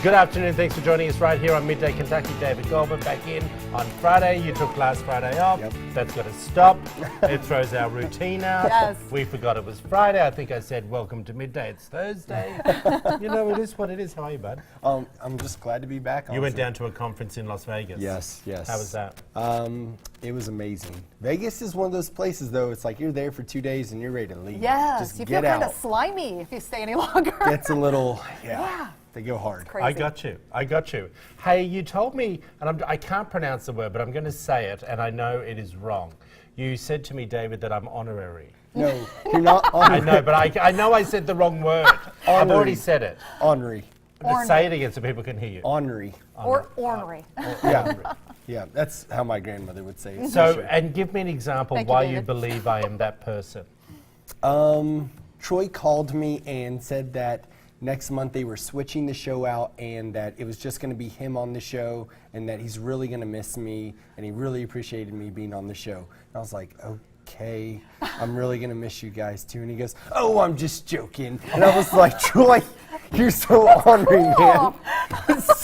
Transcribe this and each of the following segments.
Good afternoon. Thanks for joining us right here on Midday Kentucky. David Goldman back in on Friday. You took last Friday off. Yep. That's got to stop. It throws our routine out. Yes. We forgot it was Friday. I think I said welcome to midday. It's Thursday. You know, it is what it is. How are you, bud? I'm just glad to be back. You went down to a conference in Las Vegas. Yes, yes. How was that? It was amazing. Vegas is one of those places, though. It's like you're there for 2 days and you're ready to leave. Yes, just you get feel kind out. of slimy if you stay any longer. Gets a little, Yeah. They go hard. Crazy. I got you. Hey, you told me, and I can't pronounce the word, but I'm going to say it, and I know it is wrong. You said to me, David, that I'm honorary. No, you're not I honorary. know, but I know I said the wrong word. I've already said it. Ornery. But say it again so people can hear you. Ornery. Or ornery. Yeah. Yeah, that's how my grandmother would say it. So, for sure. and give me an example Thank you, why you David. believe I am that person. Troy called me and said that next month they were switching the show out and that it was just going to be him on the show and that he's really going to miss me and he really appreciated me being on the show. And I was like, okay, I'm really going to miss you guys too. And he goes, oh, I'm just joking. And I was like, Troy, you're so honoring, man.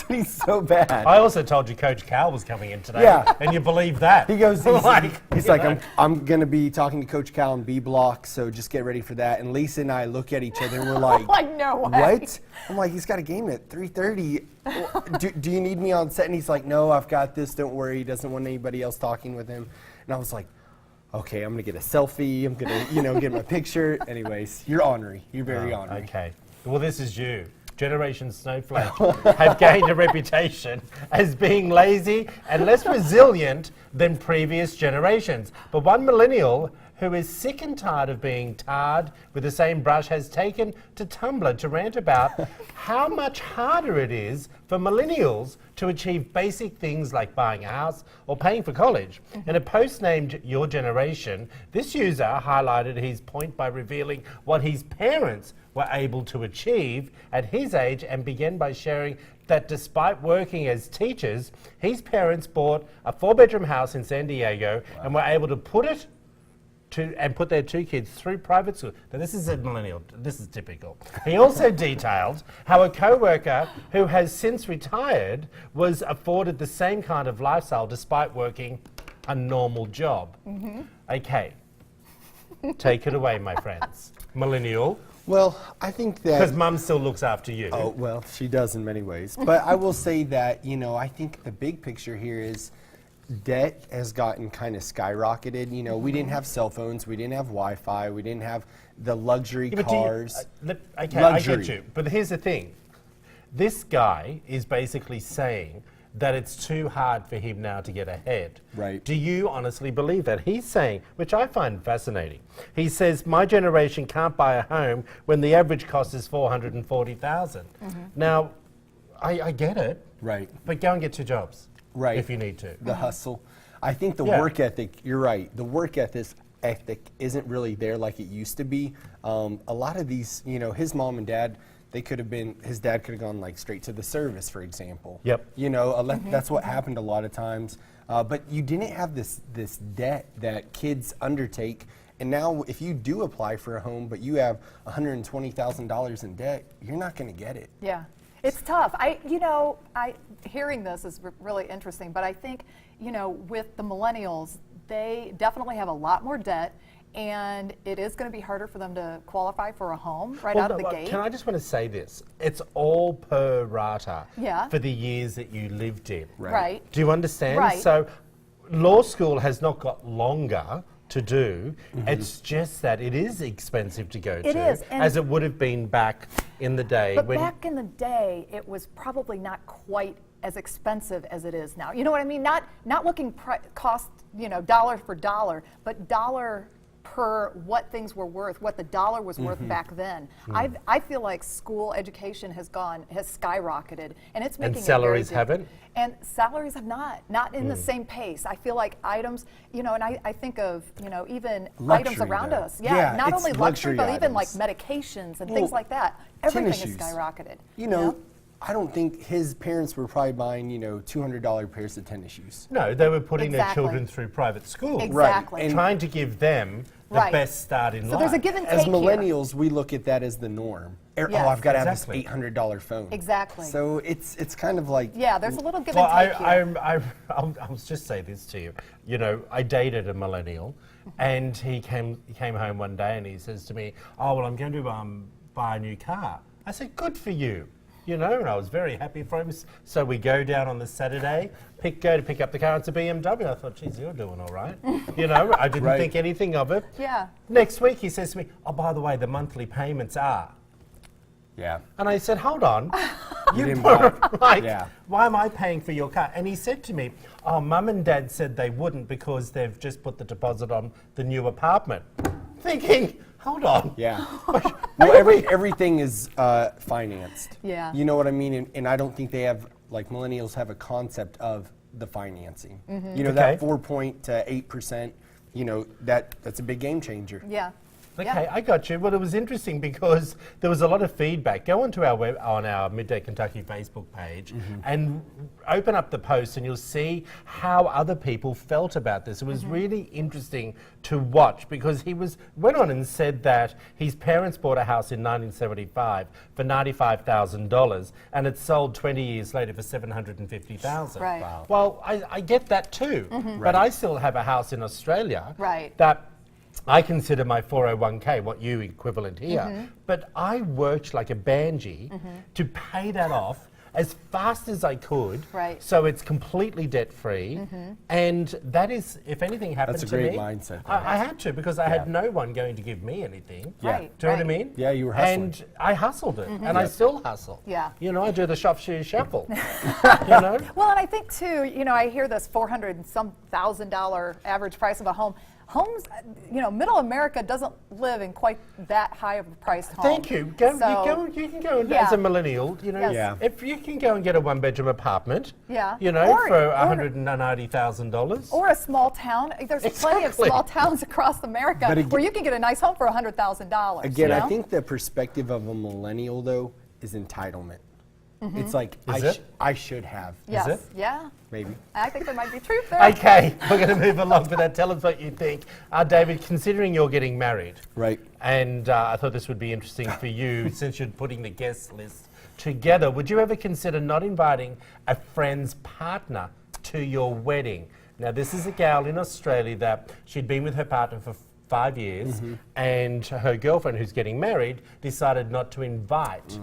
He's so bad. I also told you Coach Cal was coming in today. Yeah. And you believe that. He goes, he's you like, know. I'm going to be talking to Coach Cal in B block, so just get ready for that. And Lisa and I look at each other and we're like, Like, no way. what? I'm like, he's got a game at 3:30. Do you need me on set? And he's like, no, I've got this. Don't worry. He doesn't want anybody else talking with him. And I was like, okay, I'm going to get a selfie. I'm going to, get my picture. Anyways, you're ornery. You're very ornery. Okay. Well, this is you. Generation Snowflake have gained a reputation as being lazy and less resilient than previous generations. But one millennial who is sick and tired of being tarred with the same brush has taken to Tumblr to rant about how much harder it is for millennials to achieve basic things like buying a house or paying for college. In a post named Your Generation, this user highlighted his point by revealing what his parents were able to achieve at his age and began by sharing that despite working as teachers, his parents bought a 4-bedroom house in San Diego and were able to put their 2 kids through private school. Now this is a millennial, this is typical. He also detailed how a co-worker who has since retired was afforded the same kind of lifestyle despite working a normal job. Okay, take it away, my friends. Millennial. Well, I think that... Because mum still looks after you. Oh, well, she does in many ways. But I will say that, I think the big picture here is debt has gotten kind of skyrocketed. We didn't have cell phones, we didn't have Wi-Fi, we didn't have the luxury Yeah, but cars. Okay, Luxury. I get you. But here's the thing. This guy is basically saying that it's too hard for him now to get ahead. Right. Do you honestly believe that? He's saying, which I find fascinating, he says, my generation can't buy a home when the average cost is $440,000. Now, I get it. Right. But go and get 2 jobs. Right. If you need to. The hustle. I think the Yeah. work ethic, you're right, the work ethic isn't really there like it used to be. A lot of these, his mom and dad, his dad could have gone like straight to the service, for example. Yep. That's what happened a lot of times. But you didn't have this debt that kids undertake. And now if you do apply for a home, but you have $120,000 in debt, you're not going to get it. Yeah. It's tough. Hearing this is really interesting, but I think, with the millennials, they definitely have a lot more debt, and it is going to be harder for them to qualify for a home out of the gate. Can I just want to say this? It's all per rata Yeah. for the years that you lived in. Right. Do you understand? Right. So law school has not got longer to do. It's just that it is expensive to go to. It is, and as it would have been back in the day. But back in the day, it was probably not quite as expensive as it is now. You know what I mean? Not looking cost, dollar for dollar, but dollar per what things were worth, what the dollar was worth back then. I feel like school education has skyrocketed, and it's making And salaries it very haven't? And salaries have not in the same pace. I feel like items, and I think of, even Luxury, items around though. us. Yeah, Not it's only luxury, but even like items. medications and things like that. Everything has shoes. skyrocketed. I don't think his parents were probably buying, $200 pairs of tennis shoes. No, they were putting their Exactly. children through private school. Exactly. And Trying to give them the Right. best start in life. So there's a give and As take millennials, we look at that as the norm. Yes. Oh, I've got to have Exactly. this $800 phone. Exactly. So it's kind of like, Yeah, there's a little give Well, and take here. I'll just say this to you. You know, I dated a millennial, and he came home one day and he says to me, "Oh, well, I'm going to buy a new car." I said, "Good for you." You know, and I was very happy for him. So we go down on the Saturday, go to pick up the car. It's a BMW. I thought, geez, you're doing all right. You know, I didn't Right. think anything of it. Yeah. Next week, he says to me, "Oh, by the way, the monthly payments are." yeah. And I said, "Hold on. You didn't buy it. Like, Yeah. why am I paying for your car?" And he said to me, "Oh, Mum and Dad said they wouldn't because they've just put the deposit on the new apartment." Thinking, hold on. Yeah. Well, everything is financed. Yeah. You know what I mean? And I don't think they have, like, millennials have a concept of the financing. You know, that Okay. 4.8%, you know, that's a big game changer. Yeah. Okay, Yeah. I got you. Well, it was interesting because there was a lot of feedback. Go onto our Midday Kentucky Facebook page and open up the post, and you'll see how other people felt about this. It was really interesting to watch because he went on and said that his parents bought a house in 1975 for $95,000, and it sold 20 years later for $750,000. Right. Wow. Well, I get that too, but I still have a house in Australia Right. that I consider my 401k what you equivalent here, but I worked like a banshee to pay that off as fast as I could, Right. so it's completely debt-free, and that is, if anything happened That's a to great me, mindset, though. I had to because I had Yeah. no one going to give me anything. Yeah. Right. Do you know what I right. mean? Yeah, you were hustling. And I hustled it, and I still hustle. Yeah. You know, I do the shop, shoe, shuffle. You know? Well, and I think too, you know, I hear this $400 and some $1,000 average price of a home. Homes, you know, middle America doesn't live in quite that high of a priced home. Thank you. You can go Yeah. as a millennial, you know, Yes. Yeah. if you can go and get a one-bedroom apartment, Yeah. you know, Or- for or- $190,000. Or a small town. There's plenty of Exactly. small towns across America But where you can get a nice home for $100,000. Again, you I know? think the perspective of a millennial, though, is entitlement. It's like, Is it? I should have, Yes. it? Yeah. maybe. I think there might be truth there. Okay, we're going to move along with that. Tell us what you think. David, considering you're getting married, Right. and I thought this would be interesting for you since you're putting the guest list together, would you ever consider not inviting a friend's partner to your wedding? Now, this is a gal in Australia that she'd been with her partner for 5 years, and her girlfriend, who's getting married, decided not to invite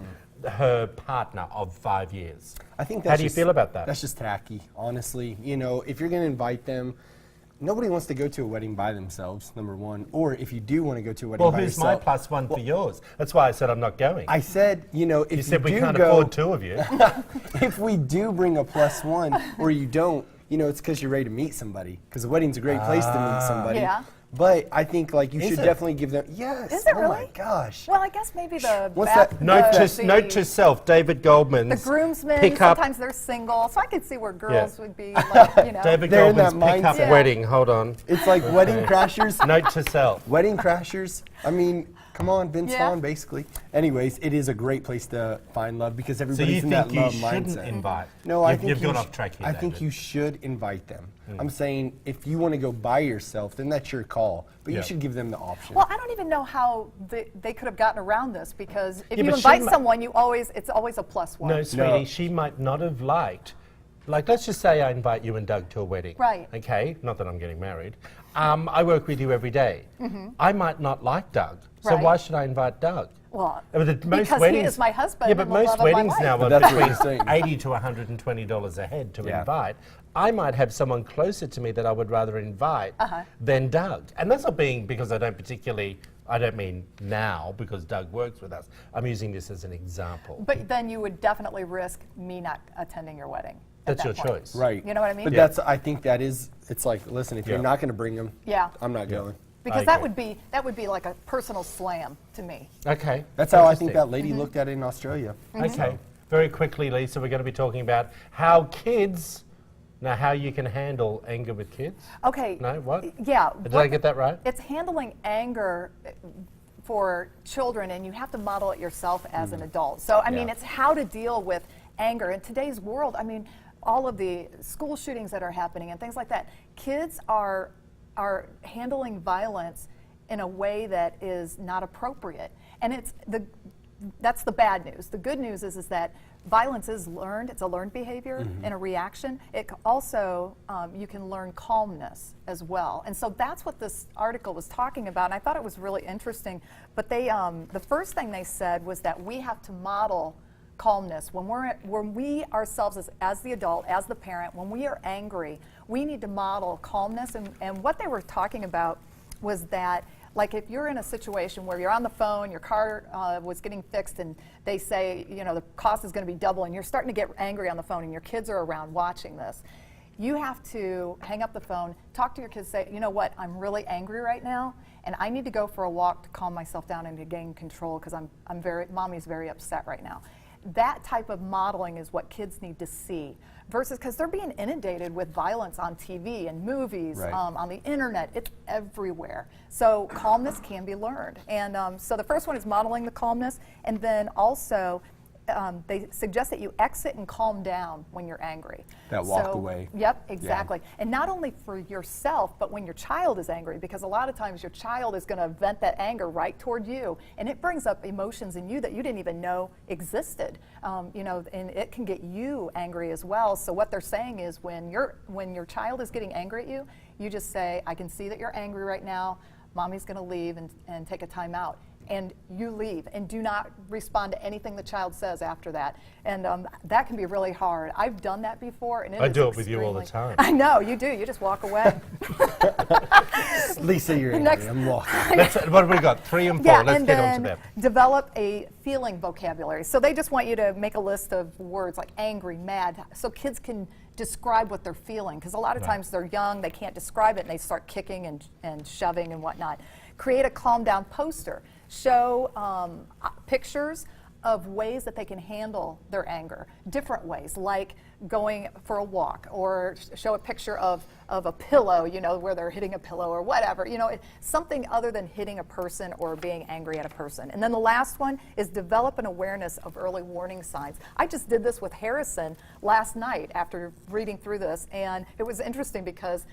her partner of 5 years. I think How that's do you just- feel about that? That's just tacky, honestly. You know, if you're going to invite them, nobody wants to go to a wedding by themselves, number one. Or if you do want to go to a wedding Well, by who's my yourself. plus one for yours? That's why I said I'm not going. I said, you know, if you said we do can't go, afford two of you. if we do bring a plus one or you don't, you know, it's because you're ready to meet somebody. Because a wedding's a great place to meet somebody. Yeah. But I think, like, you Is should it? definitely give them, yes. Is it Oh really? my gosh. Well, I guess maybe the What's back- that? Note to self, David Goldman's the groomsmen, pick up sometimes they're single, so I could see where girls would be like, you know. David They're in Goldman's that pick up mindset. wedding. Hold on. It's like wedding crashers. Note to self. Wedding crashers. I mean, come on, Vince Yeah. Vaughn, basically. Anyways, it is a great place to find love because So everybody's you in that think you love shouldn't mindset. invite? No, I You've- think you've you gone sh- off track here, I think David. you should invite them. I'm saying if you want to go by yourself, then that's your call. But Yeah. you should give them the option. Well, I don't even know how they could have gotten around this because if Yeah, you but she invite mi- someone, it's always a plus one. No, sweetie, she might not have liked. Like, let's just say I invite you and Doug to a wedding. Right. Okay, not that I'm getting married. I work with you every day. I might not like Doug, so Right. why should I invite Doug? Well, Most because he is my husband Yeah, but and the most love of my weddings life. now But are that's what between you're saying. $80 to $120 a head to Yeah. invite. I might have someone closer to me that I would rather invite than Doug. And that's not being because I don't mean now because Doug works with us. I'm using this as an example. But then you would definitely risk me not attending your wedding. at That's that your point. choice. right. You know what I mean? But Yeah. I think that is, it's like, listen, if Yeah. you're not going to bring them, Yeah. I'm not going. Because I that agree. would be like a personal slam to me. Okay. That's how I think interesting. that lady looked at it in Australia. Okay. Very quickly, Lisa, we're going to be talking about how you can handle anger with kids. Okay. No, what? Yeah. Did I get that right? It's handling anger for children, and you have to model it yourself as an adult. So, I mean, Yeah. it's how to deal with anger. In today's world, I mean, all of the school shootings that are happening and things like that, kids are handling violence in a way that is not appropriate. And it's that's the bad news. The good news is that violence is learned. It's a learned behavior and a reaction. It also, you can learn calmness as well. And so that's what this article was talking about. And I thought it was really interesting. But they, the first thing they said was that we have to model calmness. When we ourselves as the adult, as the parent, when we are angry, we need to model calmness. And what they were talking about was that, like, if you're in a situation where you're on the phone, your car was getting fixed, and they say, you know, the cost is going to be double, and you're starting to get angry on the phone, and your kids are around watching this, you have to hang up the phone, talk to your kids, say, you know what, I'm really angry right now, and I need to go for a walk to calm myself down and to gain control because mommy's very upset right now. That type of modeling is what kids need to see, versus because they're being inundated with violence on TV and movies, Right. On the internet. It's everywhere. So calmness can be learned. And so the first one is modeling the calmness, and then also they suggest that you exit and calm down when you're angry. That walk away. Yep, exactly. And not only for yourself, but when your child is angry, because a lot of times your child is going to vent that anger right toward you, and it brings up emotions in you that you didn't even know existed. You know, and it can get you angry as well. So what they're saying is when your child is getting angry at you, you just say, I can see that you're angry right now. Mommy's going to leave and take a time out. And you leave and do not respond to anything the child says after that. And that can be really hard. I've done that before, and I do it with you all the time. I know, you do. You just walk away. Lisa, you're angry. I'm walking. What have we got? 3 and 4. Yeah, Let's and get on then to them. develop a feeling vocabulary. So they just want you to make a list of words like angry, mad, so kids can describe what they're feeling. Because a lot of times they're young, they can't describe it, and they start kicking and shoving and whatnot. Create a calm down poster. Show pictures of ways that they can handle their anger, different ways, like going for a walk, or show a picture of a pillow, you know, where they're hitting a pillow or whatever, you know, something other than hitting a person or being angry at a person. And then the last one is develop an awareness of early warning signs. I just did this with Harrison last night after reading through this, and it was interesting because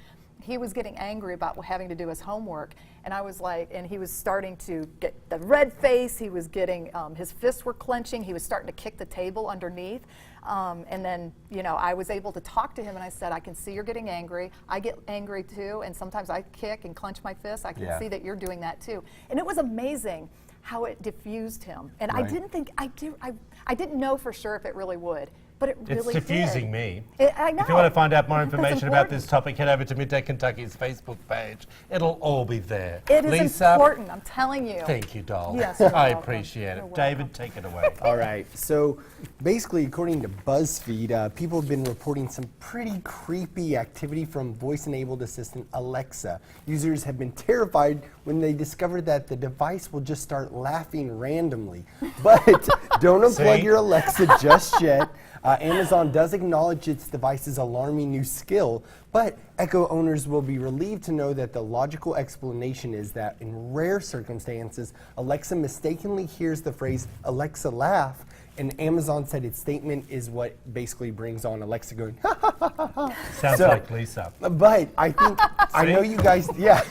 he was getting angry about having to do his homework, and I was like, and he was starting to get the red face, he was getting, his fists were clenching, he was starting to kick the table underneath, and then, you know, I was able to talk to him, and I said, I can see you're getting angry, I get angry too, and sometimes I kick and clench my fists, I can see that you're doing that too. And it was amazing how it diffused him, and I didn't think, I didn't know for sure if it really would. But it really It's diffusing me. I know. If you want to find out more information That's about this important. topic, head over to Midday Kentucky's Facebook page. It'll all be there. It is Lisa, important, I'm telling you. thank you, doll. Yes, you're I welcome. appreciate You're it. David, take it away. All right. So basically, according to BuzzFeed, people have been reporting some pretty creepy activity from voice-enabled assistant Alexa. Users have been terrified when they discovered that the device will just start laughing randomly. But don't unplug See? your Alexa just yet. Amazon does acknowledge its device's alarming new skill, but Echo owners will be relieved to know that the logical explanation is that in rare circumstances, Alexa mistakenly hears the phrase Alexa laugh, and Amazon said its statement is what basically brings on Alexa going, ha ha ha ha ha. Sounds So- like Lisa. But I think, I know you guys, yeah,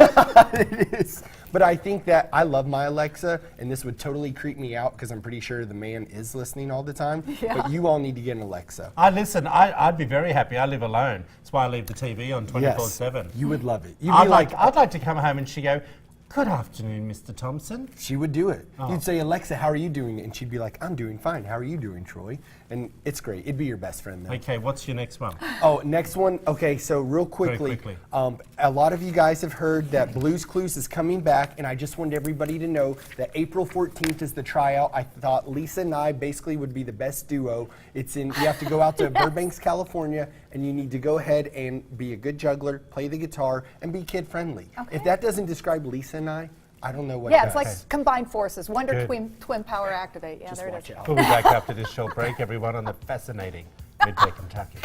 it is. But I think that I love my Alexa, and this would totally creep me out because I'm pretty sure the man is listening all the time. Yeah. But you all need to get an Alexa. I'd be very happy. I live alone. That's why I leave the TV on 24/7. You would love it. You'd I'd be like to come home and she go, good afternoon, Mr. Thompson. she would do it. Oh. You'd say, Alexa, how are you doing? And she'd be like, I'm doing fine. How are you doing, Troy? And it's great. It'd be your best friend then. Okay, what's your next one? Oh, next one. Okay, so real quickly, quickly. A lot of you guys have heard that Blue's Clues is coming back, and I just wanted everybody to know that April 14th is the tryout. I thought Lisa and I basically would be the best duo. You have to go out to Burbank, California, and you need to go ahead and be a good juggler, play the guitar, and be kid-friendly. Okay. If that doesn't describe Lisa and I don't know what Yeah, does. it's like combined forces. Wonder Good. twin power activate. Yeah, Just there it watch is. out. We'll be back after this short break, everyone, on the fascinating Midday Kentucky.